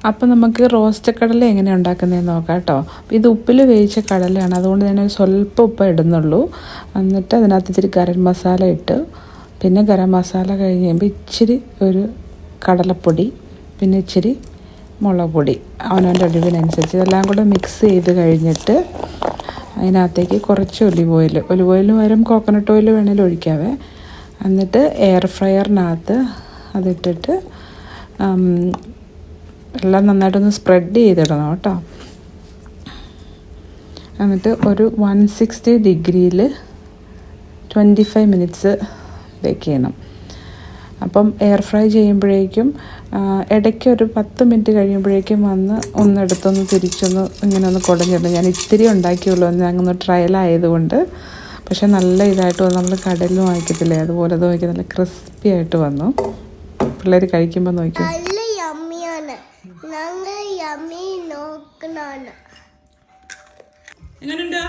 അപ്പം നമുക്ക് റോസ്റ്റ് കടല എങ്ങനെയാണ് ഉണ്ടാക്കുന്നതെന്ന് നോക്കാം കേട്ടോ. ഇത് ഉപ്പിൽ വേവിച്ച കടലയാണ്, അതുകൊണ്ട് ഞാൻ സ്വല്പം ഉപ്പ് ഇടുന്നുള്ളൂ. എന്നിട്ട് അതിനകത്ത് ഇച്ചിരി ഗരം മസാല ഇട്ട്, പിന്നെ ഗരം മസാല കഴിഞ്ഞ് കഴിയുമ്പോൾ ഇച്ചിരി ഒരു കടലപ്പൊടി, പിന്നെ ഇച്ചിരി മുളക് പൊടി അവനവൻ്റെ ഒലിവിനനുസരിച്ച് ഇതെല്ലാം കൂടെ മിക്സ് ചെയ്ത് കഴിഞ്ഞിട്ട് അതിനകത്തേക്ക് കുറച്ച് ഒലിവ് ഓയിലിന് പകരം കോക്കനട്ട് ഓയിൽ വേണമെങ്കിലും ഒഴിക്കാവേ. എന്നിട്ട് എയർ ഫ്രയറിനകത്ത് അതിട്ടിട്ട് എല്ലാം നന്നായിട്ടൊന്ന് സ്പ്രെഡ് ചെയ്തിടണം കേട്ടോ. എന്നിട്ട് ഒരു 160 ഡിഗ്രിയിൽ 25 മിനിറ്റ്സ് ബേക്ക് ചെയ്യണം. അപ്പം എയർ ഫ്രൈ ചെയ്യുമ്പോഴേക്കും ഇടയ്ക്ക് ഒരു 10 മിനിറ്റ് കഴിയുമ്പോഴേക്കും വന്ന് ഒന്നെടുത്തൊന്ന് തിരിച്ചൊന്ന് ഇങ്ങനെ ഒന്ന് കുടഞ്ഞിടണം. ഞാൻ ഇത്തിരി ഉണ്ടാക്കിയുള്ളൂ, ഞങ്ങൾ ട്രയലായതുകൊണ്ട്. പക്ഷെ നല്ല ഇതായിട്ട് വന്നു. നമ്മൾ കടലിൽ വാങ്ങിക്കത്തില്ലേ, അതുപോലെ അത് നോക്കി നല്ല ക്രിസ്പി ആയിട്ട് വന്നു. പിള്ളേർ കഴിക്കുമ്പോൾ നോക്കി എങ്ങനെയുണ്ട്?